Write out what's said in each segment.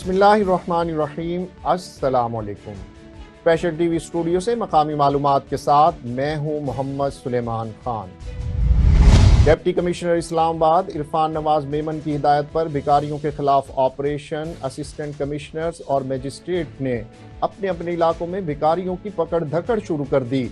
बिस्मिल्लाहिर्रहमानिर्रहीम, अस्सलामुअलैकुम। Special TV studio से मकामी मालूमात के साथ मैं हूं मोहम्मद सुलेमान खान। डिप्टी कमिश्नर इस्लामाबाद इरफान नवाज मेमन की हिदायत पर भिखारियों के खिलाफ ऑपरेशन। असिस्टेंट कमिश्नर्स और मजिस्ट्रेट ने अपने अपने इलाकों में भिखारियों की पकड़ धकड़ शुरू कर दी।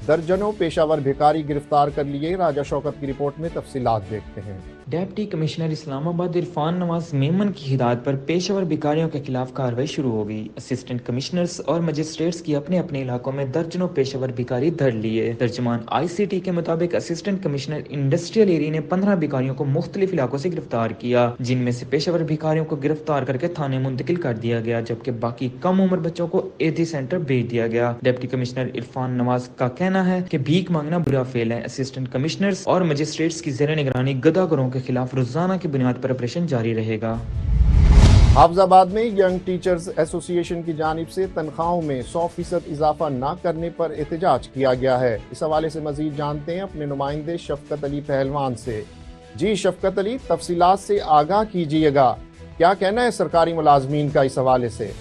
दर्जनों पेशावर भिखारी गिरफ्तार कर लिए। राजा शौकत की रिपोर्ट में तफसीलात देखते हैं। डिप्टी कमिश्नर इस्लामाबाद इरफान नवाज मेमन की हिदायत पर पेशेवर भिखारियों के खिलाफ कार्रवाई शुरू हो गई। असिस्टेंट कमिश्नर्स और मजिस्ट्रेट्स की अपने अपने इलाकों में दर्जनों पेशेवर भिखारी धर लिए। तर्जुमान ICT के मुताबिक असिस्टेंट कमिश्नर इंडस्ट्रियल एरिया ने 15 भिखारियों को मुख्तलिफ इलाकों से गिरफ्तार किया, जिनमें से पेशेवर भिखारियों को गिरफ्तार करके थाने मुंतकिल कर दिया गया, जबकि बाकी कम उम्र बच्चों को एडी सेंटर भेज दिया गया। डिप्टी कमिश्नर इरफान नवाज का कहना है कि भीख मांगना बुरा फेल है। असिस्टेंट कमिश्नर्स और मजिस्ट्रेट्स की जेर निगरानी गदागरों के खिलाफ रोजाना की बुनियाद पर ऑपरेशन जारी रहेगा। हाफिजाबाद में यंग टीचर्स एसोसिएशन की जानिब से तनख्वाहों में 100% इजाफा न करने पर एहतजाज किया गया है। इस हवाले से मजीद जानते हैं अपने नुमाइंदे शफकत अली पहलवान से। जी शफकत अली, तफसीलात से आगाह कीजिएगा, क्या कहना है सरकारी मुलाजमीन का इस हवाले से?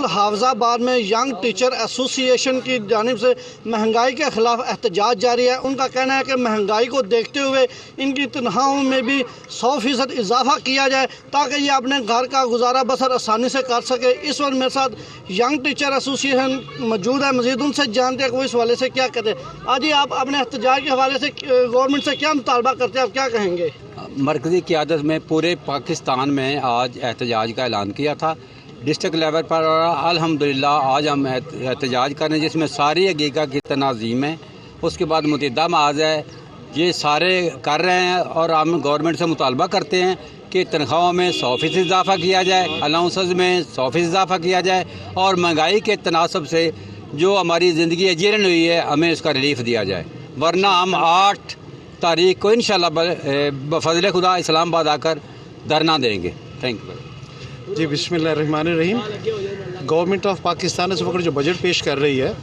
हाफिजाबाद में यंग टीचर एसोसिएशन की जानिब से महंगाई के खिलाफ एहतजाज जारी है। उनका कहना है कि महंगाई को देखते हुए इनकी तनख्वाहों में भी 100% इजाफा किया जाए ताकि ये अपने घर का गुजारा बसर आसानी से कर सके। इस वक्त मेरे साथ यंग टीचर एसोसिएशन मौजूद है, मजीद उनसे जानते हैं कि वो इस हवाले से क्या कहते हैं। आज ही आप अपने एहतजाज के हवाले से गवर्नमेंट से क्या मुतालबा करते हैं, आप क्या कहेंगे? मरकज़ी क़यादत में पूरे पाकिस्तान में आज एहतजाज का ऐलान किया था डिस्ट्रिक्ट लेवल पर, और अल्हम्दुलिल्लाह आज हम एहतजाज कर रहे हैं जिसमें सारी हकीका की तनाज़ीम है। उसके बाद मुतहदा महाज़ है, ये सारे कर रहे हैं और हम गवर्नमेंट से मुतालबा करते हैं कि तनख्वाहों में 100% इजाफा किया जाए, अलाउंसेस में 100% इजाफा किया जाए और महंगाई के तनासब से जो हमारी ज़िंदगी जीर्ण हुई है हमें इसका रिलीफ दिया जाए, वरना हम 8 तारीख को इंशाल्लाह बफज़ल खुदा इस्लामाबाद आकर धरना देंगे। थैंक यू जी। बिस्मिल्लाहिर्रहमानिर्रहीम। गवर्नमेंट ऑफ पाकिस्तान इस वक्त जो बजट पेश कर रही है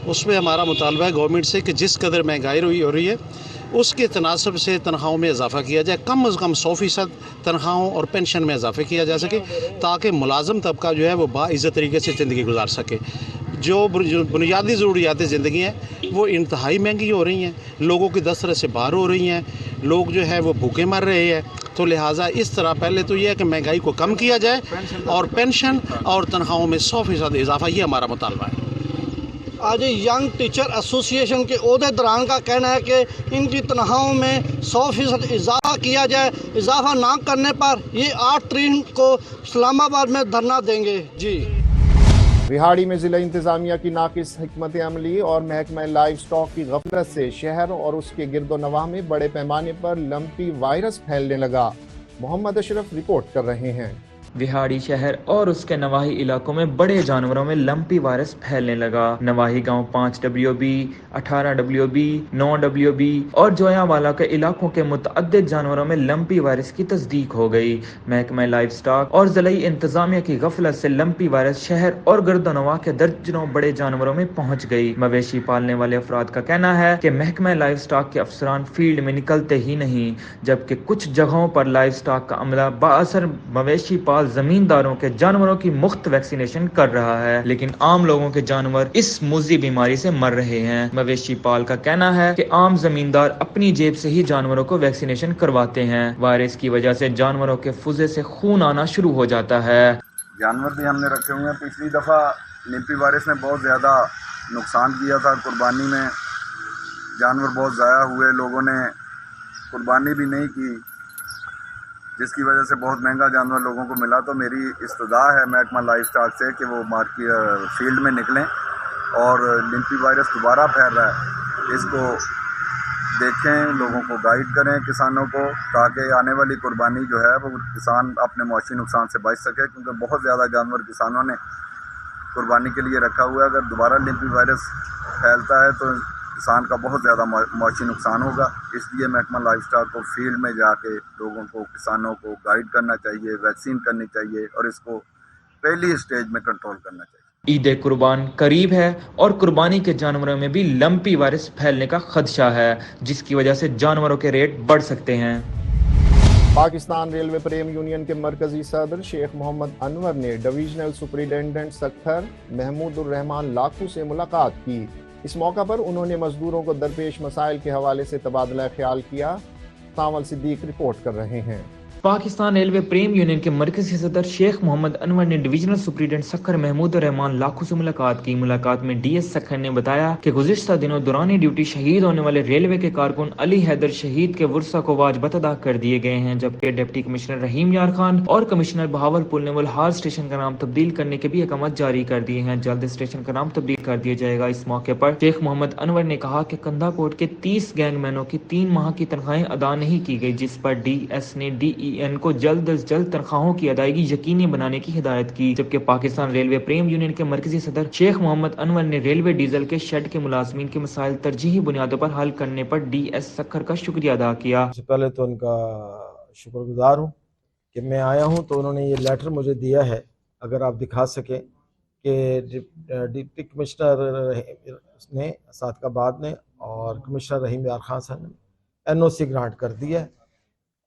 उसमें हमारा मुतालबा है गवर्नमेंट से कि जिस कदर महंगाई हो रही है उसके तनासब से तनख्वाहों में इजाफा किया जाए, कम अज़ कम 100% तनख्वाहों और पेंशन में इजाफा किया जा सके ताकि मुलाजम तबका जो है वो बाइज़्ज़त तरीके से ज़िंदगी गुजार सके। जो बुनियादी ज़रूरियात ज़िंदगी हैं वो इंतहाई महंगी हो रही हैं, लोगों की दस्तरस से बाहर हो रही हैं, लोग जो है वो भूखे मर रहे हैं। तो लिहाजा इस तरह पहले तो ये है कि महंगाई को कम किया जाए और पेंशन और तनख्वाहों में 100% इजाफा, ये हमारा मुतालबा है। आज यंग टीचर एसोसिएशन के ओहदेदारान का कहना है कि इनकी तनख्वाहों में 100% इजाफा किया जाए, इजाफा ना करने पर ये 8 तारीख को इस्लामाबाद में धरना देंगे। जी। रिहाड़ी में जिला इंतजामिया की नाकिस हिकमत अमली और महकमा लाइव स्टॉक की गफलत से शहर और उसके गिरदो नवाह में बड़े पैमाने पर लंपी वायरस फैलने लगा। मोहम्मद अशरफ रिपोर्ट कर रहे हैं। विहाड़ी शहर और उसके नवाही इलाकों में बड़े जानवरों में लंपी वायरस फैलने लगा। नवाही गांव 5WB, 18WB, 9WB और जोयावाला के इलाकों के मुतअद्दिद जानवरों में लंपी वायरस की तस्दीक हो गई। महकमा लाइव स्टॉक और ज़िला इंतजामिया की गफलत से लंपी वायरस शहर और गिरदोनवाह के दर्जनों बड़े जानवरों में पहुँच गई। मवेशी पालने वाले अफराद का कहना है कि महकमा लाइव स्टॉक के अफसरान फील्ड में निकलते ही नहीं, जबकि कुछ जगहों पर लाइव स्टॉक का अमला बाअसर मवेशी जमींदारों के जानवरों की मुफ्त वैक्सीनेशन कर रहा है, लेकिन आम लोगों के जानवर इस मुज़ी बीमारी से मर रहे हैं। मवेशी पाल का कहना है कि आम जमींदार अपनी जेब से ही जानवरों को वैक्सीनेशन करवाते हैं। वायरस की वजह से जानवरों के फुजे से खून आना शुरू हो जाता है। जानवर भी हमने रखे हुए हैं। पिछली दफ़ा लिम्पी वायरस ने बहुत ज़्यादा नुकसान किया था। कुर्बानी में जानवर बहुत ज़ाया हुए, लोगों ने कुर्बानी भी नहीं की, जिसकी वजह से बहुत महंगा जानवर लोगों को मिला। तो मेरी इस्तदा है महकमा लाइव स्टॉक से कि वो मार्केट फील्ड में निकलें और लिम्पी वायरस दोबारा फैल रहा है इसको देखें, लोगों को गाइड करें, किसानों को, ताकि आने वाली कुर्बानी जो है वो किसान अपने मौशी नुकसान से बच सके, क्योंकि बहुत ज़्यादा जानवर किसानों ने कुर्बानी के लिए रखा हुआ है। अगर दोबारा लिम्पी वायरस फैलता है तो किसान का बहुत ज़्यादा मौशी नुकसान होगा। इसलिए महकमा लाइव स्टॉक को फील्ड में जाके लोगों को, किसानों को गाइड करना चाहिए, वैक्सीन करनी चाहिए और इसको पहली स्टेज में कंट्रोल करना चाहिए। ईद कुर्बान करीब है और कुर्बानी के जानवरों में भी लंपी वायरस फैलने का खदशा है, जिसकी वजह से जानवरों के रेट बढ़ सकते हैं। पाकिस्तान रेलवे प्रेम यूनियन के मरकजी सदर शेख मोहम्मद अनवर ने डिवीजनल सुपरिटेंडेंट सक्खर महमूदुर रहमान लाखू से मुलाकात की। इस मौका पर उन्होंने मजदूरों को दरपेश मसाइल के हवाले से तबादला ख्याल किया। सावल सिद्दीक रिपोर्ट कर रहे हैं। पाकिस्तान रेलवे प्रेम यूनियन के मरकजी सदर शेख मोहम्मद अनवर ने डिवीजनल सुपरिटेंडेंट सक्खर महमूद रहमान लाखू से मुलाकात की। मुलाकात में डीएस सक्खर ने बताया कि गुज़िश्ता दिनों दौरान ड्यूटी शहीद होने वाले रेलवे के कारकुन अली हैदर शहीद के वर्सा को वाजबत अदा कर दिए गए हैं, जबकि डिप्टी कमिश्नर रहीम यार खान और कमिश्नर बहावलपुर ने वलहार स्टेशन का नाम तब्दील करने के भी अहकाम जारी कर दिए हैं। जल्द स्टेशन का नाम तब्दील कर दिया जाएगा। इस मौके पर शेख मोहम्मद अनवर ने कहा कि कंधाकोट के 30 गैंगमैनों की 3 माह की तनख्वाहें अदा नहीं की गई, जिस पर डीएस ने डीईएन को जल्द अज जल्द तनख्वाहों की अदायगी यकीनी बनाने की हिदायत की। जबकि पाकिस्तान रेलवे प्रेम यूनियन के मरकजी सदर शेख मोहम्मद अनवर ने रेलवे डीजल के शेड के मुलाजमीन के मसाइल तरजीही बुनियादों पर हल करने पर डीएस सक्खर का शुक्रिया अदा किया। सबसे पहले तो उनका शुक्रगुजार हूँ कि मैं आया हूँ, तो उन्होंने ये लेटर मुझे दिया है, अगर आप दिखा सकें, कि डिप्टी कमिश्नर ने सादकाबाद ने और कमिश्नर रहीम यार खान साहब ने एनओसी ग्रांट कर दिया है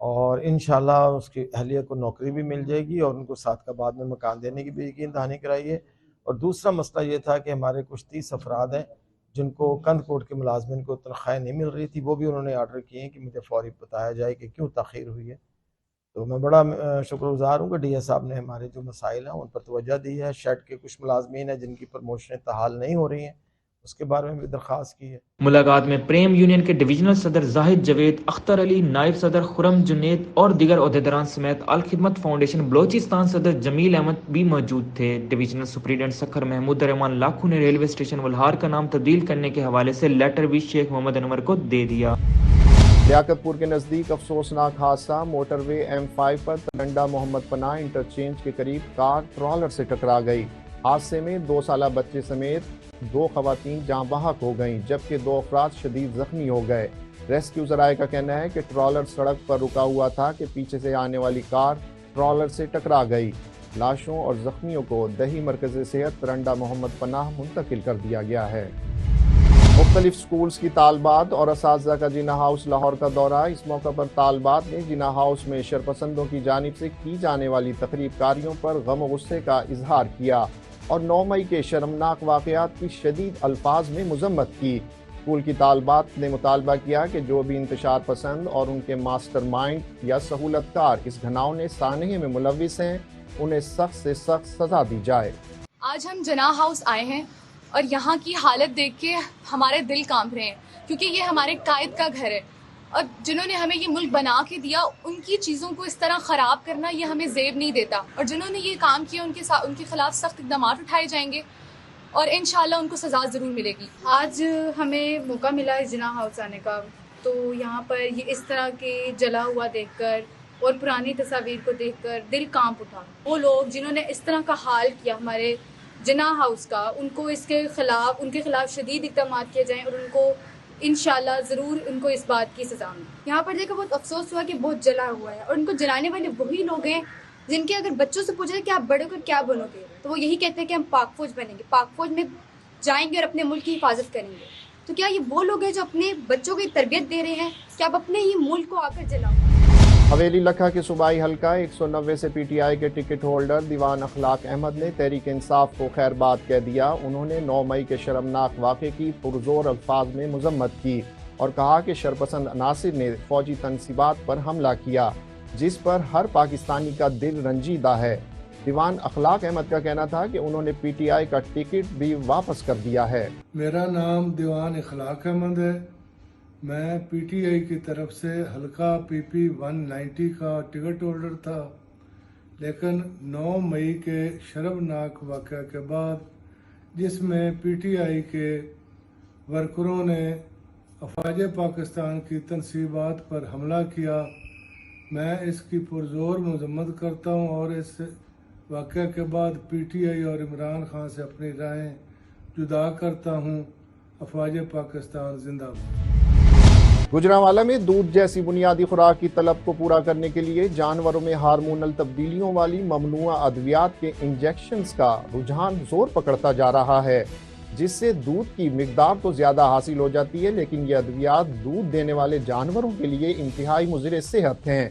और इंशाल्लाह उसकी अहलिया को नौकरी भी मिल जाएगी और उनको सादकाबाद में मकान देने की भी यकीन दहानी कराई है। और दूसरा मसला ये था कि हमारे कुछ 30 अफराद हैं जिनको कंदकोट के मुलाजमिन को तनख्वाहें नहीं मिल रही थी, वो भी उन्होंने आर्डर किए हैं कि मुझे फौरी बताया जाए कि क्यों ताख़ीर हुई है। तो मैं बड़ा शुक्रगुजार हूँ कि डीएस साहब ने हमारे जो मसाइल हैं उन पर तवज्जो दी है। शेड के कुछ मुलाजमीन हैं जिनकी प्रमोशनें तहाल नहीं हो रही हैं, उसके बारे में भी दरख्वास्त की है। मुलाकात में प्रेम यूनियन के डिवीजनल सदर जाहिद जवेद, अख्तर अली, नायब सदर खुरम जुनेद और दीगर ओहदेदारान समेत अल खिदमत फाउंडेशन बलोचिस्तान सदर जमील अहमद भी मौजूद थे। डिवीजनल सुपरिटेंडेंट सक्खर महमूद रहमान लाखू ने रेलवे स्टेशन वलहार का नाम तब्दील करने के हवाले से लेटर भी शेख मोहम्मद अनवर को दे दिया। लियाकतपुर के नजदीक अफसोसनाक हादसा, मोटरवे M5 पर तरंडा मोहम्मद पनाह इंटरचेंज के करीब कार ट्रॉलर से टकरा गई। हादसे में 2 साला बच्चे समेत 2 खवातीन जाँ बहक हो गईं, जबकि 2 अफराद शदीद जख्मी हो गए। रेस्क्यू ज़राए का कहना है कि ट्रॉलर सड़क पर रुका हुआ था कि पीछे से आने वाली कार ट्रॉलर से टकरा गई। लाशों और जख्मियों को दही मरकज़ सेहत तरंडा मोहम्मद पनाह मुंतकिल कर दिया गया है। मुख्तलिफ स्कूल्स की तालबात और असातिज़ा का जिना हाउस लाहौर का दौरा। इस मौका पर तालबात ने जिना हाउस में शरपसंदों की जानिब से की जाने वाली तकरीबकारियों पर गम व गुस्से का इजहार किया और 9 मई के शर्मनाक वाक़यात की शदीद अल्फाज में मुज़म्मत की। स्कूल की तालबात ने मुतालबा किया कि जो भी इंतशार पसंद और उनके मास्टर माइंड या सहूलतकार इस घनाउने सानहे में मुलविस हैं, उन्हें सख्त से सख्त सजा दी जाए। आज हम जिना हाउस आए हैं और यहाँ की हालत देख के हमारे दिल कांप रहे हैं, क्योंकि ये हमारे कायद का घर है और जिन्होंने हमें ये मुल्क बना के दिया, उनकी चीज़ों को इस तरह ख़राब करना ये हमें ज़ेब नहीं देता। और जिन्होंने ये काम किया उनके खिलाफ सख्त इक़दाम उठाए जाएंगे और इंशाल्लाह उनको सज़ा ज़रूर मिलेगी। आज हमें मौका मिला है जिना हाउस आने का, तो यहाँ पर ये इस तरह के जला हुआ देखकर और पुरानी तस्वीर को देखकर दिल कांप उठा। वो लोग जिन्होंने इस तरह का हाल किया हमारे जिना हाउस का, उनके खिलाफ शदीद इक़दाम किए जाएँ और उनको इंशाल्लाह ज़रूर उनको इस बात की सज़ा मिले। यहाँ पर देखकर बहुत अफसोस हुआ कि बहुत जला हुआ है और उनको जलाने वाले वही लोग हैं जिनके अगर बच्चों से पूछे कि आप बड़े होकर क्या बनोगे, तो वो यही कहते हैं कि हम पाक फौज बनेंगे, पाक फौज में जाएंगे और अपने मुल्क की हिफाजत करेंगे। तो क्या ये वो लोग हैं जो अपने बच्चों की तरबियत दे रहे हैं कि आप अपने ही मुल्क को आकर जलाओ? हवेली लखा के सूबाई हल्का 190 से PTI के टिकट होल्डर दीवान अखलाक अहमद ने तहरीक इंसाफ को खैरबाद कह दिया। उन्होंने 9 मई के शर्मनाक वाक़े की पुरजोर अल्फाज में मुज़म्मत की और कहा कि शरपसंद अनासिर ने फौजी तनसीबात पर हमला किया, जिस पर हर पाकिस्तानी का दिल रंजीदा है। दीवान अखलाक अहमद का कहना था कि उन्होंने PTI का टिकट भी वापस कर दिया है। मेरा नाम दीवान अखलाक अहमद है। मैं PTI की तरफ से हल्का PP 190 का टिकट होल्डर था, लेकिन 9 मई के शर्मनाक वाक़या के बाद जिसमें PTI के वर्करों ने अफवाज पाकिस्तान की तनसीबात पर हमला किया, मैं इसकी पुरजोर मजम्मत करता हूँ और इस वाक़या के बाद PTI और इमरान खान से अपनी राहें जुदा करता हूँ। अफवाज पाकिस्तान जिंदाबाद। गुजरांवाला में दूध जैसी बुनियादी खुराक की तलब को पूरा करने के लिए जानवरों में हार्मोनल तब्दीलियों वाली ममनुआ अद्वियात के इंजेक्शंस का रुझान जोर पकड़ता जा रहा है, जिससे दूध की मिकदार तो ज़्यादा हासिल हो जाती है, लेकिन ये अद्वियात दूध देने वाले जानवरों के लिए इंतहाई मुज़िर सेहत हैं।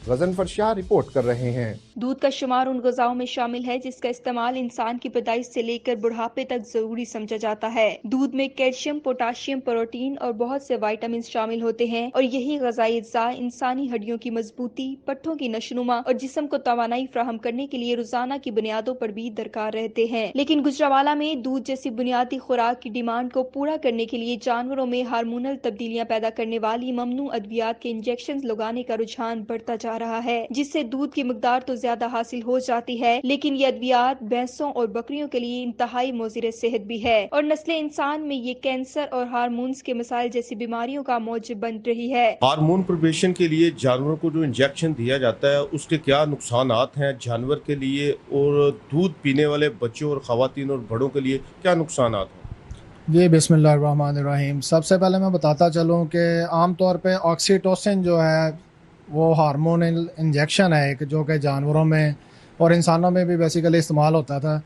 गजनफर शाह रिपोर्ट कर रहे हैं। दूध का शुमार उन ग़िज़ाओं में शामिल है जिसका इस्तेमाल इंसान की पैदाइश से लेकर बुढ़ापे तक जरूरी समझा जाता है। दूध में कैल्शियम, पोटाशियम, प्रोटीन और बहुत से विटामिन शामिल होते हैं और यही ग़िज़ाई अज्जा इंसानी हड्डियों की मजबूती, पट्ठों की नशोनुमा और जिस्म को तवानाई फ्राहम करने के लिए रोजाना की बुनियादों पर भी दरकार रहते हैं। लेकिन गुजरावाला में दूध जैसी बुनियादी खुराक की डिमांड को पूरा करने के लिए जानवरों में हार्मोनल तब्दीलियां पैदा करने वाली ममनू अद्वियात के इंजेक्शन लगाने का रुझान बढ़ता जा रहा है, जिससे दूध की मिकदार तो ज्यादा हासिल हो जाती है, लेकिन ये अद्वियात भैंसों और बकरियों के लिए इंतहाई मुज़िर सेहत भी है और नस्ल इंसान में ये कैंसर और हार्मोन्स के मसाइल जैसी बीमारियों का मौजब बन रही है। हार्मोन प्रिपरेशन के लिए जानवरों को जो इंजेक्शन दिया जाता है उसके क्या नुकसानात हैं जानवर के लिए, और दूध पीने वाले बच्चों और ख़वातीन और बड़ों के लिए क्या नुकसानात हैं? जी बिस्मिल्लाहिर्रहमानिर्रहीम। सबसे पहले मैं बताता चलूँ कि आम तौर पे ऑक्सीटोसिन जो है वो हार्मोनल इंजेक्शन है एक, जो कि जानवरों में और इंसानों में भी बेसिकली इस्तेमाल होता था।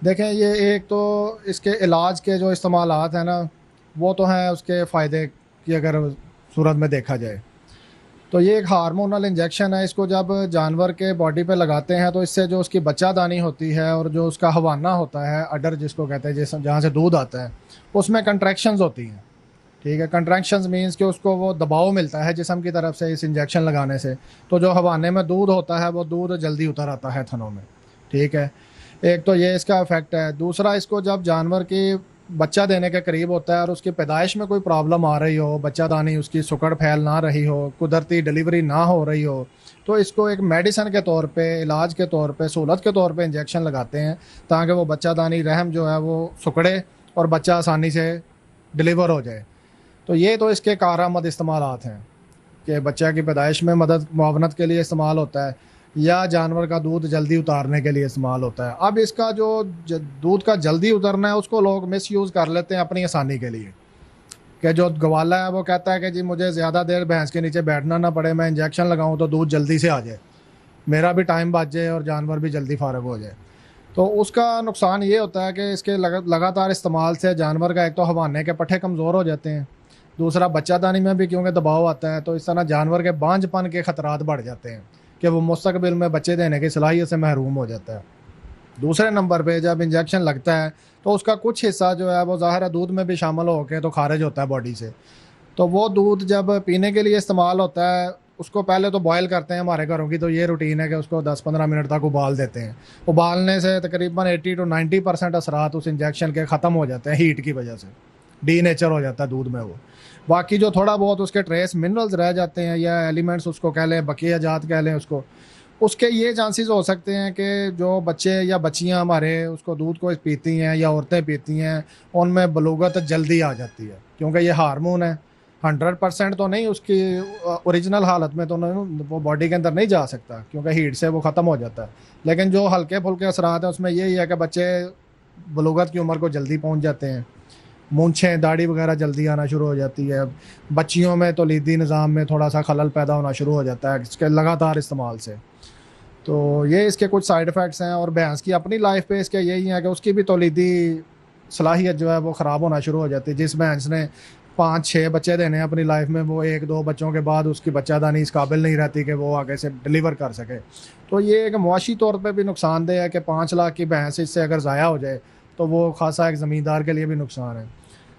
देखें, ये एक तो इसके इलाज के जो इस्तेमालात हैं ना वो तो हैं उसके फ़ायदे की अगर सूरत में देखा जाए तो ये एक हार्मोनल इंजेक्शन है। इसको जब जानवर के बॉडी पे लगाते हैं तो इससे जो उसकी बच्चादानी होती है और जो उसका हवाना होता है, अडर जिसको कहते हैं, जैसे जहाँ से दूध आता है, उसमें कंट्रैक्शंस होती हैं। ठीक है, कंट्रैक्शंस मीन्स कि उसको वो दबाव मिलता है जिस्म की तरफ से इस इंजेक्शन लगाने से, तो जो हवाने में दूध होता है वो दूध जल्दी उतर आता है थनों में। ठीक है, एक तो ये इसका इफेक्ट है। दूसरा, इसको जब जानवर की बच्चा देने के करीब होता है और उसकी पैदाइश में कोई प्रॉब्लम आ रही हो, बच्चादानी उसकी सुकड़ फैल ना रही हो, कुदरती डिलीवरी ना हो रही हो, तो इसको एक मेडिसिन के तौर पे, इलाज के तौर पे, सहूलत के तौर पे इंजेक्शन लगाते हैं ताकि वो बच्चादानी रहम जो है वो सुकड़े और बच्चा आसानी से डिलीवर हो जाए। तो ये तो इसके कारआमद इस्तेमालात हैं कि बच्चा की पैदाइश में मदद मुआवनत के लिए इस्तेमाल होता है या जानवर का दूध जल्दी उतारने के लिए इस्तेमाल होता है। अब इसका जो दूध का जल्दी उतरना है उसको लोग मिस यूज़ कर लेते हैं अपनी आसानी के लिए, कि जो गवाला है वो कहता है कि जी मुझे ज़्यादा देर भैंस के नीचे बैठना ना पड़े, मैं इंजेक्शन लगाऊं तो दूध जल्दी से आ जाए, मेरा भी टाइम बच जाए और जानवर भी जल्दी फारग हो जाए। तो उसका नुकसान ये होता है कि इसके लगातार इस्तेमाल से जानवर का एक तो हवाने के पट्ठे कमज़ोर हो जाते हैं, दूसरा बच्चादानी में भी क्योंकि दबाव आता है तो इस तरह जानवर के बांझपन के ख़तरात बढ़ जाते हैं कि वो मुस्तकबिल में बच्चे देने की सलाहियत से महरूम हो जाता है। दूसरे नंबर पे जब इंजेक्शन लगता है तो उसका कुछ हिस्सा जो है वो ज़ाहिर है दूध में भी शामिल होकर तो खारिज होता है बॉडी से, तो वो दूध जब पीने के लिए इस्तेमाल होता है उसको पहले तो बॉयल करते हैं हमारे घरों की, तो ये रूटीन है कि उसको 10-15 मिनट तक उबाल देते हैं। उबालने से तकरीबन 80 to 90% असरात उस इंजेक्शन के ख़त्म हो जाते हैं, हीट की वजह से डी नेचर हो जाता है दूध में वो। बाकी जो थोड़ा बहुत उसके ट्रेस मिनरल्स रह जाते हैं या एलिमेंट्स उसको कह लें, बकिया जात कह लें उसको, उसके ये चांसेस हो सकते हैं कि जो बच्चे या बच्चियां हमारे उसको दूध को पीती हैं या औरतें पीती हैं उनमें बलूगत जल्दी आ जाती है, क्योंकि ये हार्मोन है। 100% तो नहीं, उसकी ओरिजिनल हालत में तो नहीं, वो बॉडी के अंदर नहीं जा सकता क्योंकि हीट से वो ख़त्म हो जाता है, लेकिन जो हल्के फुल्के असरात हैं उसमें यही है कि बच्चे बलूगत की उम्र को जल्दी पहुँच जाते हैं, मूंछें दाढ़ी वगैरह जल्दी आना शुरू हो जाती है, बच्चियों में तो लीदी निज़ाम में थोड़ा सा खलल पैदा होना शुरू हो जाता है इसके लगातार इस्तेमाल से। तो ये इसके कुछ साइड इफ़ेक्ट्स हैं और भैंस की अपनी लाइफ पे इसके यही है कि उसकी भी तौलीदी सलाहियत जो है वो ख़राब होना शुरू हो जाती है। जिस भैंस ने 5-6 बच्चे देने हैं अपनी लाइफ में, वो 1-2 बच्चों के बाद उसकी बच्चादानी इस काबिल नहीं रहती कि वो आगे से डिलीवर कर सके। तो ये एक मुआशी तौर पर भी नुकसानदेह है कि 5 लाख की भैंस इससे अगर ज़ाया हो जाए तो वो खासा एक ज़मींदार के लिए भी नुकसान है।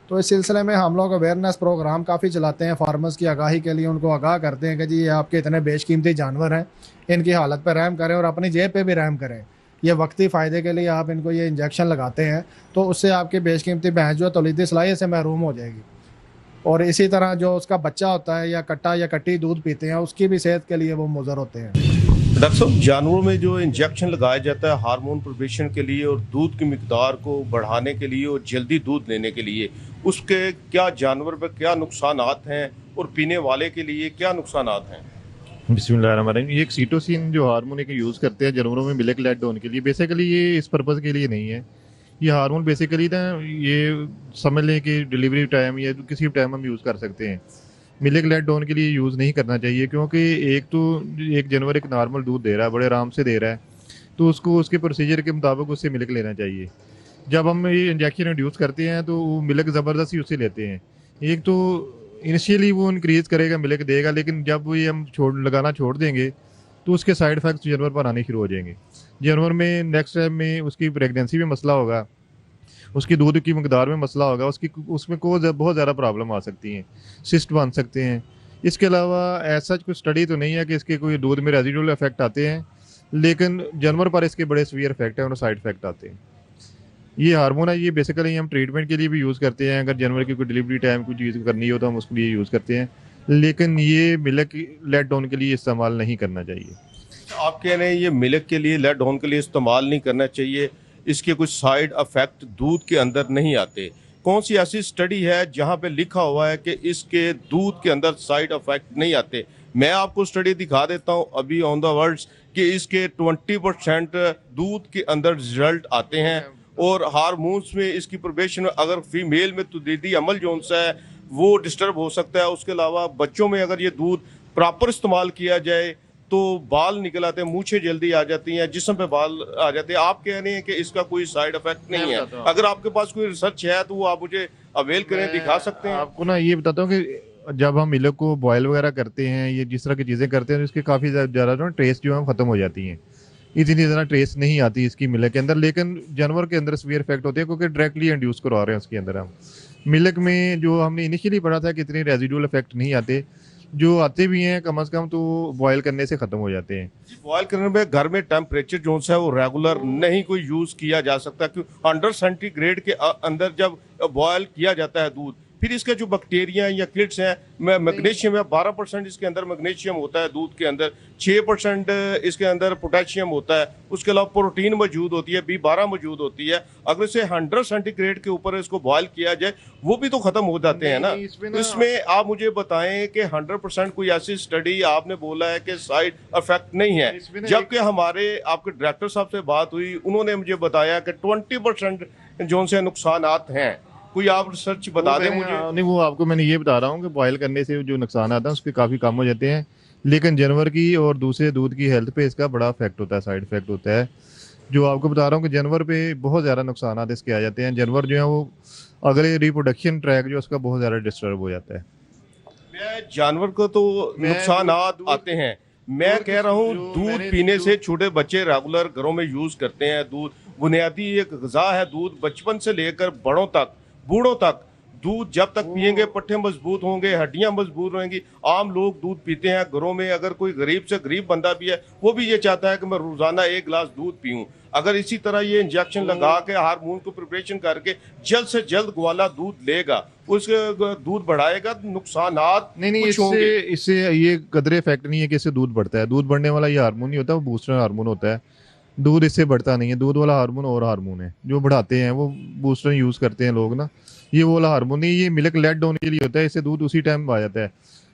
तो इस सिलसिले में हम लोग अवेयरनेस प्रोग्राम काफ़ी चलाते हैं, फार्मर्स की आगाही के लिए उनको आगाह करते हैं कि जी ये आपके इतने बेशकीमती जानवर हैं, इनकी हालत पर रहम करें और अपनी जेब पे भी रहम करें। ये वक्ती फ़ायदे के लिए आप इनको ये इंजेक्शन लगाते हैं तो उससे आपकी बेशकीमती भैंस जो है तौलीदी सलाहियत से महरूम हो जाएगी, और इसी तरह जो उसका बच्चा होता है या कट्टा या कट्टी दूध पीते हैं उसकी भी सेहत के लिए वो मुज़र होते हैं। डॉक्टर साहब, जानवरों में जो इंजेक्शन लगाया जाता है हार्मोन प्रिपरेशन के लिए और दूध की मिकदार को बढ़ाने के लिए और जल्दी दूध लेने के लिए, उसके क्या जानवर पर क्या नुकसानात हैं और पीने वाले के लिए क्या नुकसानात हैं? बिस्मिल्लाहिर्रहमानिर्रहीम। ये एक सीटोसिन जो हार्मोन एक यूज़ करते हैं जानवरों में मिल्क लेट होने के लिए, बेसिकली ये इस पर्पज़ के लिए नहीं है। ये हार्मोन बेसिकली ना ये समझ लें कि डिलीवरी टाइम या किसी भी टाइम हम यूज़ कर सकते हैं। मिल्क लेट डाउन के लिए यूज़ नहीं करना चाहिए, क्योंकि एक तो एक जानवर एक नॉर्मल दूध दे रहा है, बड़े आराम से दे रहा है, तो उसको उसके प्रोसीजर के मुताबिक उससे मिल्क लेना चाहिए। जब हम ये इंजेक्शन इंड्यूस करते हैं तो वो मिल्क ज़बरदस्ती उससे लेते हैं। एक तो इनिशियली वो इंक्रीज़ करेगा, मिल्क देगा, लेकिन जब ये हम लगाना छोड़ देंगे तो उसके साइड इफेक्ट्स जानवर पर आने शुरू हो जाएंगे। जानवर में नेक्स्ट टाइम में उसकी प्रेगनेंसी में मसला होगा, उसकी दूध की मकदार में मसला होगा, उसमें को बहुत ज़्यादा प्रॉब्लम आ सकती हैं, सिस्ट बन सकते हैं। इसके अलावा ऐसा कुछ स्टडी तो नहीं है कि इसके कोई दूध में रेजिडुअल इफेक्ट आते हैं, लेकिन जानवर पर इसके बड़े सीवियर इफेक्ट हैं और साइड इफेक्ट आते हैं। ये हार्मोन है, ये बेसिकली हम ट्रीटमेंट के लिए भी यूज़ करते हैं। अगर जानवर की कोई डिलीवरी टाइम कोई चीज़ करनी हो तो हम उसके लिए यूज़ करते हैं, लेकिन ये मिल्क लेट डाउन के लिए इस्तेमाल नहीं करना चाहिए। आप कह रहे हैं ये मिल्क के लिए, लेट डाउन के लिए इस्तेमाल नहीं करना चाहिए, इसके कुछ साइड इफेक्ट दूध के अंदर नहीं आते। कौन सी ऐसी स्टडी है जहां पे लिखा हुआ है कि इसके दूध के अंदर साइड इफेक्ट नहीं आते? मैं आपको स्टडी दिखा देता हूं अभी ऑन द वर्ड्स कि इसके 20% दूध के अंदर रिजल्ट आते हैं और हार्मोन्स में इसकी प्रोबेशन अगर फीमेल में तो दीदी अमल जोन सा है वो डिस्टर्ब हो सकता है। उसके अलावा बच्चों में अगर ये दूध प्रॉपर इस्तेमाल किया जाए तो बाल निकल आते हैं, मूछें जल्दी आ जाती हैं, जिस्म पे बाल आ जाते हैं। आप कह रहे हैं कि इसका कोई साइड इफेक्ट नहीं है। अगर आपके पास कोई रिसर्च है तो वो आप मुझे अवेल करें, दिखा सकते हैं। आपको ना ये बताता हूँ कि जब हम मिल्क को बॉयल वगैरह करते हैं, ये जिस तरह की चीज़ें करते हैं, इसके काफ़ी ज़्यादा जो ट्रेस जो है ख़त्म हो जाती हैं, इतनी ज़्यादा ट्रेस नहीं आती इसकी मिल्क के अंदर। लेकिन जानवर के अंदर सीवियर इफेक्ट होते हैं क्योंकि डायरेक्टली इंड्यूस करवा रहे हैं उसके अंदर। हम मिल्क में जो हमने इनिशियली पढ़ा था कि इतने रेजिडुअल इफेक्ट नहीं आते, जो आते भी हैं कम से कम तो बॉयल करने से ख़त्म हो जाते हैं। बॉयल करने में घर में टेम्परेचर जो है वो रेगुलर नहीं कोई यूज़ किया जा सकता, क्यों 100 सेंटीग्रेड के अंदर जब बॉयल किया जाता है दूध, फिर इसके जो बैक्टीरिया या किड्स हैं, मैग्नीशियम है 12% इसके अंदर मैग्नीशियम होता है दूध के अंदर, 6% इसके अंदर पोटेशियम होता है, उसके अलावा प्रोटीन मौजूद होती है, B12 मौजूद होती है। अगर इसे 100 सेंटीग्रेड के ऊपर इसको बॉयल किया जाए वो भी तो खत्म हो जाते हैं ना। इसमें आप मुझे बताएं कि 100% कोई ऐसी स्टडी आपने बोला है कि साइड इफेक्ट नहीं है, जबकि हमारे आपके डायरेक्टर साहब से बात हुई, उन्होंने मुझे बताया कि 20% जो से नुकसानात हैं। कोई आप रिसर्च बता दें मुझे। नहीं, वो आपको मैंने ये बता रहा हूँ कि बॉयल करने से जो नुकसान आता है उसके काफ़ी कम हो जाते हैं, लेकिन जानवर की और दूसरे दूध की हेल्थ पे इसका बड़ा इफेक्ट होता है, साइड इफेक्ट होता है। जो आपको बता रहा हूँ कि जानवर पे बहुत ज़्यादा नुकसान इसके आ जाते हैं। जानवर जो है वो अगले रिप्रोडक्शन ट्रैक जो उसका बहुत ज़्यादा डिस्टर्ब हो जाता है। जानवर को तो नुकसान आते हैं, मैं कह रहा हूँ दूध पीने से छोटे बच्चे रेगुलर घरों में यूज करते हैं। दूध बुनियादी एक ग़िज़ा है, दूध बचपन से लेकर बूढ़ों तक दूध जब तक पिएंगे पट्टे मजबूत होंगे, हड्डियां मजबूत रहेंगी। आम लोग दूध पीते हैं घरों में, अगर कोई गरीब से गरीब बंदा भी है वो भी ये चाहता है कि मैं रोजाना 1 गिलास दूध पीऊं। अगर इसी तरह ये इंजेक्शन लगा के हार्मोन को प्रिपरेशन करके जल्द से जल्द ग्वाला दूध लेगा, उसके दूध बढ़ाएगा, नुकसानात नहीं इससे ये कदरे इफेक्ट नहीं है कि इससे दूध बढ़ता है। दूध बढ़ने वाला ये हार्मोन नहीं होता, वो बूस्टर हार्मोन होता है। दूध इससे बढ़ता नहीं है। दूध वाला हार्मोन और हार्मोन है जो बढ़ाते हैं, वो बूस्टर यूज़ करते हैं लोग ना। ये वो वाला हार्मोन नहीं, ये मिल्क लेट डाउन के लिए होता है, इससे दूध उसी टाइम आ जाता है।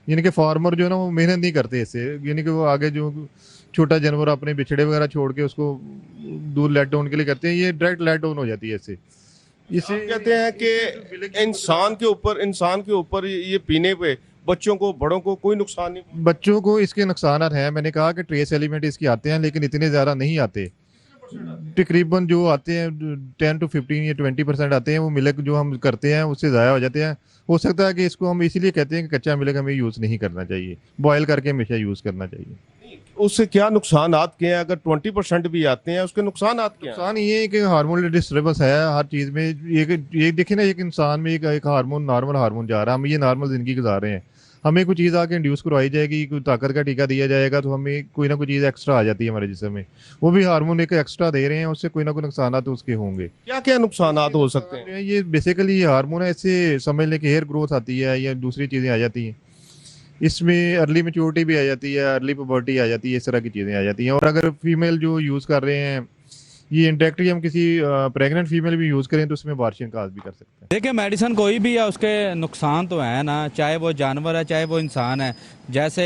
यानी कि फार्मर जो है ना वो मेहनत नहीं करते इससे, यानी कि वो आगे जो छोटा जानवर अपने बिछड़े वगैरह छोड़ के उसको दूध लेट डाउन के लिए करते हैं, ये डायरेक्ट लेट डाउन हो जाती है इससे। इसे कहते हैं कि इंसान के ऊपर ये पीने पे बच्चों को बड़ों को कोई नुकसान नहीं। बच्चों को इसके नुकसान हैं, मैंने कहा कि ट्रेस एलिमेंट इसके आते हैं लेकिन इतने ज़्यादा नहीं आते। तकरीबन जो आते हैं 10 to 15 या 20% आते हैं, वो मिल्क जो हम करते हैं उससे ज़ाया हो जाते हैं। हो सकता है कि इसको हम इसीलिए कहते हैं कि कच्चा मिल्क हमें यूज़ नहीं करना चाहिए, बॉयल करके हमेशा यूज़ करना चाहिए। उससे क्या नुकसान आते हैं? अगर 20% भी आते हैं उसके नुकसान आते हैं। नुकसान ये है कि हार्मोनल डिस्टर्बेंस है हर चीज़ में। ये देखिए ना, एक इंसान में एक हार्मोन नॉर्मल हार्मोन जा रहा है, हम ये नॉर्मल ज़िंदगी गुजार रहे हैं, हमें कोई चीज़ आके इंड्यूस करवाई जाएगी, कोई ताकत का टीका दिया जाएगा तो हमें कोई ना कोई चीज़ एक्स्ट्रा आ जाती है हमारे जिस्म में, वो भी हार्मोन एक एक्स्ट्रा दे रहे हैं, उससे कोई ना कोई नुकसान तो उसके होंगे। क्या क्या नुकसान हो सकते हैं? ये बेसिकली ये हार्मोन है, इससे समझ लें कि हेयर ग्रोथ आती है या दूसरी चीज़ें आ जाती हैं, इसमें अर्ली मैच्योरिटी भी आ जाती है, अर्ली पुबर्टी आ जाती है, इस तरह की चीज़ें आ जाती हैं। और अगर फीमेल जो यूज़ कर रहे हैं ये इंडायरेक्टली हम किसी प्रेग्नेंट फीमेल भी यूज़ करें तो उसमें बार्शियन काज भी कर सकते हैं। देखिए, मेडिसिन कोई भी है उसके नुकसान तो है ना, चाहे वो जानवर है चाहे वो इंसान है। जैसे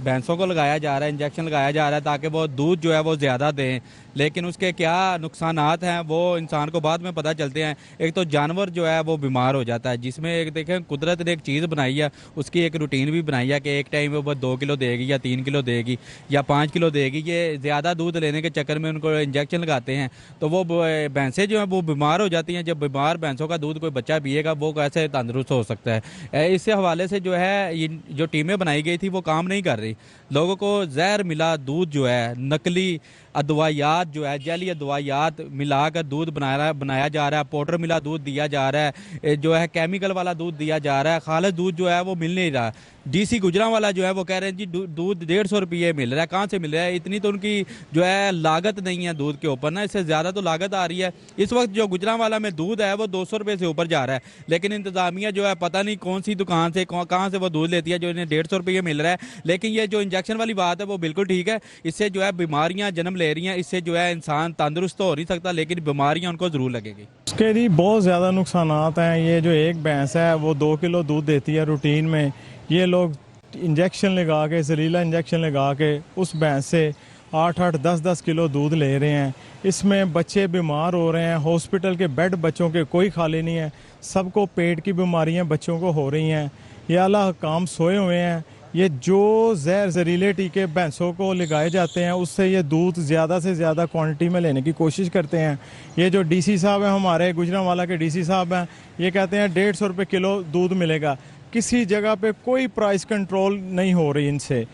भैंसों को लगाया जा रहा है, इंजेक्शन लगाया जा रहा है ताकि वो दूध जो है वो ज़्यादा दें, लेकिन उसके क्या नुकसानात हैं वो इंसान को बाद में पता चलते हैं। एक तो जानवर जो है वो बीमार हो जाता है, जिसमें एक देखें कुदरत ने एक चीज़ बनाई है, उसकी एक रूटीन भी बनाई है कि एक टाइम में वो 2 किलो देगी या 3 किलो देगी या 5 किलो देगी। ये ज़्यादा दूध लेने के चक्कर में उनको इंजेक्शन लगाते हैं तो वो भैंसें जो हैं वो बीमार हो जाती हैं। जब बीमार भैंसों का दूध कोई बच्चा पिएगा वो कैसे तंदुरुस्त हो सकता है। इस हवाले से जो है ये जो टीमें बनाई गई थी वो काम नहीं कर रही। लोगों को जहर मिला दूध जो है, नकली अदवायात जो है, जैली अदवायात मिलाकर दूध बनाया जा रहा है, पाउडर मिला दूध दिया जा रहा है, जो है केमिकल वाला दूध दिया जा रहा है। खालिद दूध जो है वो मिल नहीं रहा। डीसी गुजरांवाला जो है वो कह रहे हैं जी दूध 150 रुपये मिल रहा है। कहाँ से मिल रहा है? इतनी तो उनकी जो है लागत नहीं है दूध के ऊपर ना, इससे ज़्यादा तो लागत आ रही है। इस वक्त जो गुजरांवाला में दूध है वो 200 रुपये से ऊपर जा रहा है, लेकिन इंतज़ामिया जो है पता नहीं कौन सी दुकान से कहाँ से वो दूध लेती है जो इन्हें 150 रुपये मिल रहा है। लेकिन ये जो इंजेक्शन वाली बात है वो बिल्कुल ठीक है, इससे जो है बीमारियाँ जन्म ले रही हैं, इससे जो है इंसान तंदुरुस्त तो हो नहीं सकता लेकिन बीमारियाँ उनको ज़रूर लगेगी। उसके लिए बहुत ज़्यादा नुकसानात हैं। ये जो एक भैंस है वो 2 किलो दूध देती है रूटीन में, ये लोग इंजेक्शन लगा के, जहरीला इंजेक्शन लगा के उस भैंस से 8-8, 10-10 किलो दूध ले रहे हैं। इसमें बच्चे बीमार हो रहे हैं, हॉस्पिटल के बेड बच्चों के कोई खाली नहीं है, सबको पेट की बीमारियां बच्चों को हो रही हैं। ये आला हुकाम सोए हुए हैं। ये जो जहरीले टीके भैंसों को लगाए जाते हैं उससे ये दूध ज़्यादा से ज़्यादा क्वांटिटी में लेने की कोशिश करते हैं। ये जो डीसी साहब हैं, हमारे गुजरांवाला के डीसी साहब हैं, ये कहते हैं 150 रुपये किलो दूध मिलेगा। किसी जगह पे कोई प्राइस कंट्रोल नहीं हो रही इनसे,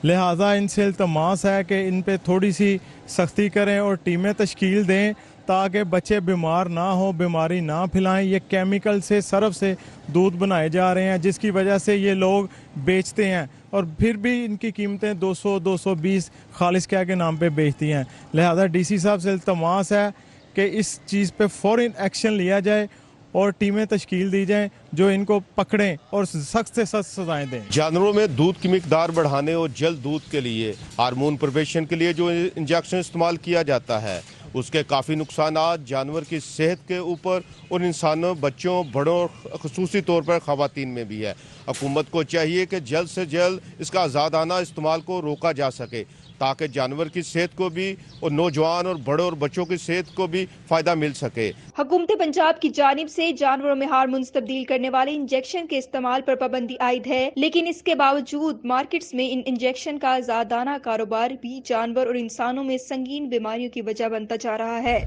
लिहाजा इनसे इल्तमास है कि इन पे थोड़ी सी सख्ती करें और टीमें तश्कील दें ताकि बच्चे बीमार ना हो, बीमारी ना फैलाएं। ये केमिकल से, सरफ से दूध बनाए जा रहे हैं जिसकी वजह से ये लोग बेचते हैं और फिर भी इनकी कीमतें 200-220 खालिस क्या के नाम पे बेचती हैं। लिहाजा डीसी साहब से इल्तमास है कि इस चीज़ पे फ़ौरन एक्शन लिया जाए और टीमें तश्कील दी जाएं जो इनको पकड़ें और सख्त से सख्त सजाएं दें। जानवरों में दूध की मिकदार बढ़ाने और जल्द दूध के लिए हार्मोन प्रिपरेशन के लिए जो इंजेक्शन इस्तेमाल किया जाता है उसके काफ़ी नुकसानात जानवर की सेहत के ऊपर और इंसानों, बच्चों, बड़ों, ख़ुसूसी तौर पर ख़वातीन में भी है। हुकूमत को चाहिए कि जल्द से जल्द इसका आज़ादाना इस्तेमाल को रोका जा सके ताकि जानवर की सेहत को भी और नौजवान और बड़ों और बच्चों की सेहत को भी फ़ायदा मिल सके। हुकूमत पंजाब की जानिब से जानवरों में हार्मोन तब्दील करने वाले इंजेक्शन के इस्तेमाल पर पाबंदी आयद है, लेकिन इसके बावजूद मार्केट्स में इन इंजेक्शन का आज़ादाना कारोबार भी जानवर और इंसानों में संगीन बीमारियों की वजह बनता जा रहा है।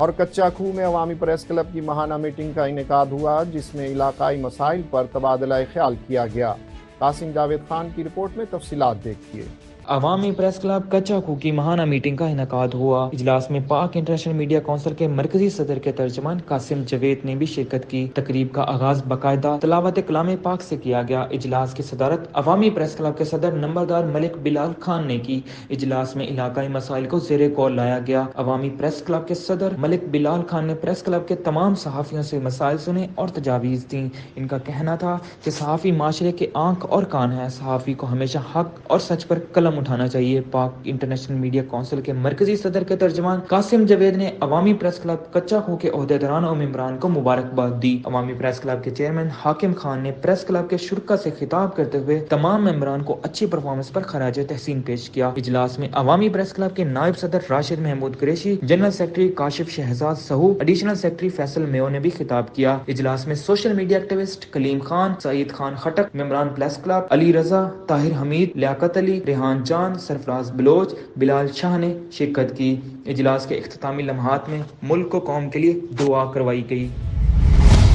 और कच्चा खूह में अवामी प्रेस क्लब की माहाना मीटिंग का इनेकाद हुआ जिसमें इलाकाई मसाइल पर तबादला ख्याल किया गया। कासिम जावेद खान की रिपोर्ट में तफसीलात देखिए। अवामी प्रेस क्लब कच्चा खूह की महाना मीटिंग का इनेकाद हुआ। इजलास में पाक इंटरनेशनल मीडिया काउंसिल के मरकजी सदर के तर्जमान कासिम जावेद ने भी शिरकत की। तकरीब का आगाज बाकायदा तलावत कलाम पाक से किया गया। इजलास की सदारत अवामी प्रेस क्लब के सदर नंबरदार मलिक बिलाल खान ने की। इजलास में इलाकाई मसाइल को ज़ेरे गौर लाया गया। अवामी प्रेस क्लब के सदर मलिक बिलाल खान ने प्रेस क्लब के तमाम सहाफ़ियों से मसाइल सुने और तजावीज़ दी। इनका कहना था कि सहाफ़ी माशरे के आंख और कान है, सहाफ़ी को हमेशा हक और सच पर कलम उठाना चाहिए। पाक इंटरनेशनल मीडिया काउंसिल के मरकजी सदर के तर्जमान कासिम जावेद ने अवामी प्रेस क्लब कच्चा खूह के ओहदेदारान और मेंबरान को मुबारकबाद दी। अवामी प्रेस क्लब के चेयरमैन हाकिम खान ने प्रेस क्लब के शुरका से खिताब करते हुए तमाम मेंबरान को अच्छी परफॉर्मेंस पर खराज तहसीन पेश किया। इजलास में अवामी प्रेस क्लब के नायब सदर Rashid Mahmood Qureshi, general secretary Kashif Shahzad Sahu, additional secretary Faisal Mayo ने भी खिताब किया। इजलास में social media activist Kaleem Khan, Saeed Khan Khattak, मेंबरान press club Ali Raza, Tahir Hameed, Liaquat Ali, Rehan Jan, Sarfaraz Bloch, Bilal Shah ने शिरकत की। इजलास के इख्तितामी लम्हात में मुल्क को कौम के लिए दुआ करवाई गई।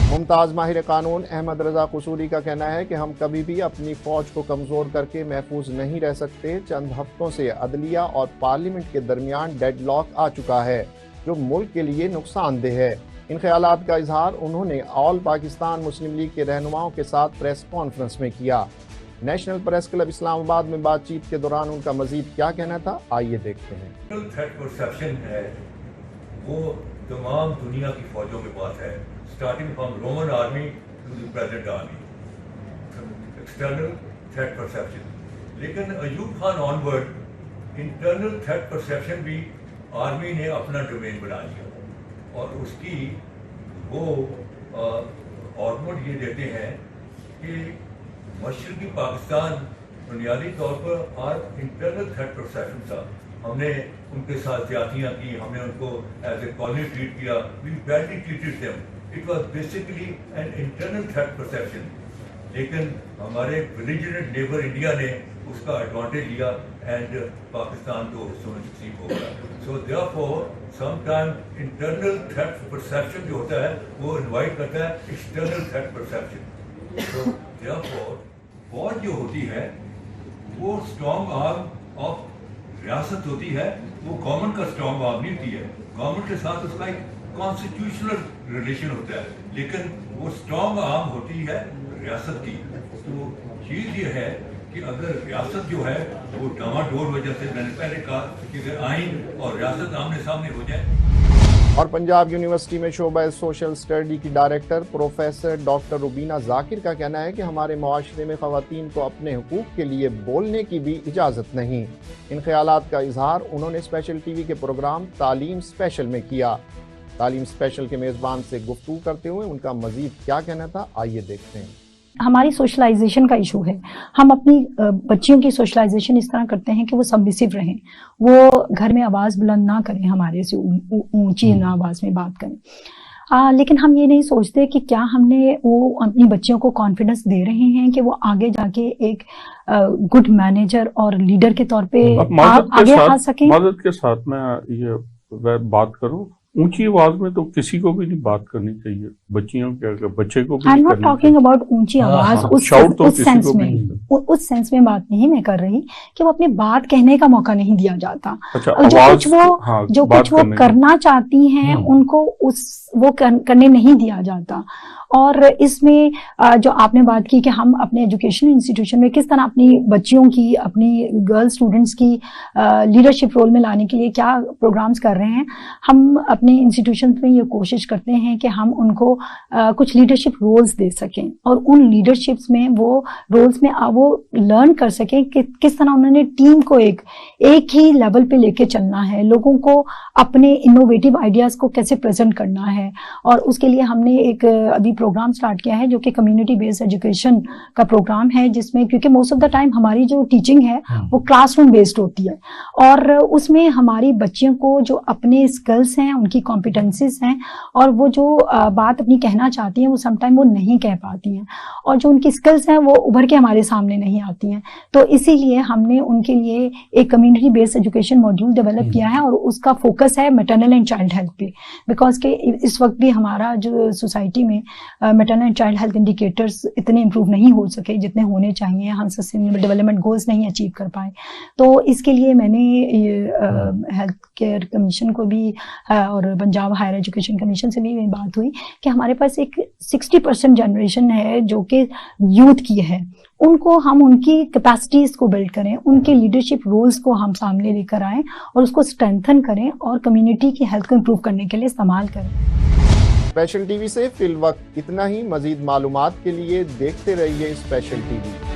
मुमताज़ माहिर कानून अहमद रजा कसूरी का कहना है कि हम कभी भी अपनी फौज को कमज़ोर करके महफूज नहीं रह सकते। चंद हफ्तों से अदलिया और पार्लियामेंट के दरमियान डेडलॉक आ चुका है जो मुल्क के लिए नुकसानदेह है। इन ख्यालात का इजहार उन्होंने ऑल पाकिस्तान मुस्लिम लीग के रहनुमाओं के साथ प्रेस कॉन्फ्रेंस में किया। नेशनल प्रेस क्लब इस्लामाबाद में बातचीत के दौरान उनका मजीद क्या कहना था, आइए देखते हैं। थ्रेट परसेप्शन है वो तमाम दुनिया की फौजों के पास है, starting from Roman army to the present army, external threat perception. लेकिन Ayub Khan onward internal threat perception भी आर्मी ने अपना डोमेन बना लिया और उसकी वो आर्गुमेंट ये देते हैं कि मशरकी पाकिस्तान बुनियादी तौर पर आर इंटरनल थ्रेट परसेप्शन था हमने उनके साथ ज्यादतियाँ की, हमने उनको एज ए कॉलोनी ट्रीट किया, we badly treated them. It was basically an internal threat perception, लेकिन हमारे बिलिजेंट नेबर इंडिया ने उसका एडवांटेज लिया एंड पाकिस्तान तो हिस्सों में तकसीम हो गया। So therefore sometime internal threat perception जो होता है वो इन्वाइट करता है external threat perception. So therefore फौज जो होती है वो स्ट्रॉन्ग आर्म ऑफ रियासत होती है, वो गवर्नमेंट का स्ट्रॉन्ग आर्म नहीं होती है। गवर्नमेंट के साथ उसका एक कॉन्स्टिट्यूशनल रिलेशन होता है, लेकिन वो स्ट्रॉन्ग आर्म होती है रियासत की। तो चीज़ ये है कि अगर रियासत जो है वो डामाडोल वजह से, मैंने पहले कहा कि अगर आइन और रियासत आमने सामने हो जाए। और पंजाब यूनिवर्सिटी में शोबा सोशल स्टडी की director professor doctor Rubina Zakir का कहना है कि हमारे मुआशरे में ख़वातीन को अपने हुकूक के लिए बोलने की भी इजाज़त नहीं। इन ख्यालात का इजहार उन्होंने स्पेशल टीवी के प्रोग्राम तालीम स्पेशल में किया। तालीम स्पेशल के मेज़बान से गुफ्तगू करते हुए उनका मज़ीद क्या कहना था, आइए देखते हैं। हमारी सोशलाइजेशन का इशू है। हम अपनी बच्चियों की सोशलाइजेशन इस तरह करते हैं कि वो सबमिसिव रहें, वो घर में आवाज़ बुलंद ना करें, हमारे से ऊंची आवाज़ में बात करें। लेकिन हम ये नहीं सोचते कि क्या हमने वो अपनी बच्चियों को कॉन्फिडेंस दे रहे हैं कि वो आगे जाके एक गुड मैनेजर और लीडर के तौर पे आगे आ सकें। मदद के साथ मैं ये बात करूं, ऊंची आवाज में तो किसी को भी नहीं बात करनी चाहिए, बच्चियों के बच्चे को भी। I am not talking about ऊंची आवाज उस सेंस में, उस सेंस में बात नहीं मैं कर रही कि वो अपनी बात कहने का मौका नहीं दिया जाता। अच्छा, जो कुछ वो करना चाहती हैं उनको वो करने नहीं दिया जाता। और इसमें जो आपने बात की कि हम अपने एजुकेशन इंस्टीट्यूशन में किस तरह अपनी बच्चियों की, अपनी गर्ल स्टूडेंट्स की लीडरशिप रोल में लाने के लिए क्या प्रोग्राम्स कर रहे हैं, हम अपने इंस्टीट्यूशन में ये कोशिश करते हैं कि हम उनको कुछ लीडरशिप रोल्स दे सकें और उन लीडरशिप्स में वो रोल्स में वो लर्न कर सकें कि किस तरह उन्होंने टीम को एक ही लेवल पे लेके चलना है, लोगों को अपने इनोवेटिव आइडियाज को कैसे प्रेजेंट करना है। और उसके लिए हमने एक अभी प्रोग्राम स्टार्ट किया है जो कि कम्युनिटी बेस्ड एजुकेशन का प्रोग्राम है, जिसमें क्योंकि मोस्ट ऑफ द टाइम हमारी जो टीचिंग है वो क्लासरूम बेस्ड होती है और उसमें हमारी बच्चियों को जो अपने स्किल्स हैं, उनकी कॉम्पिटेंसीज हैं और वो जो बात अपनी कहना चाहती हैं वो समटाइम वो नहीं कह पाती हैं और जो उनकी स्किल्स हैं वो उभर के हमारे सामने नहीं आती हैं। तो इसीलिए हमने उनके लिए एक community based education module develop किया है और उसका फोकस है मैटरनल एंड चाइल्ड हेल्थ पे, बिकॉज के इस वक्त भी हमारा जो सोसाइटी में maternal and child health indicators इतने इंप्रूव नहीं हो सके जितने होने चाहिए, हम सस्टेनेबल डेवलपमेंट गोल्स नहीं अचीव कर पाए। तो इसके लिए मैंने हेल्थ केयर कमीशन को भी और पंजाब हायर एजुकेशन कमीशन से भी बात हुई कि हमारे पास एक 60% जनरेशन है जो कि यूथ की है, उनको हम उनकी कैपेसिटीज को बिल्ड करें, उनके लीडरशिप रोल्स को हम सामने लेकर आएं और उसको स्ट्रेंथन करें और कम्युनिटी की हेल्थ को इम्प्रूव करने के लिए इस्तेमाल करें। स्पेशल टीवी से फिल वक्त इतना ही। मजीद मालूमात के लिए देखते रहिए स्पेशल टीवी।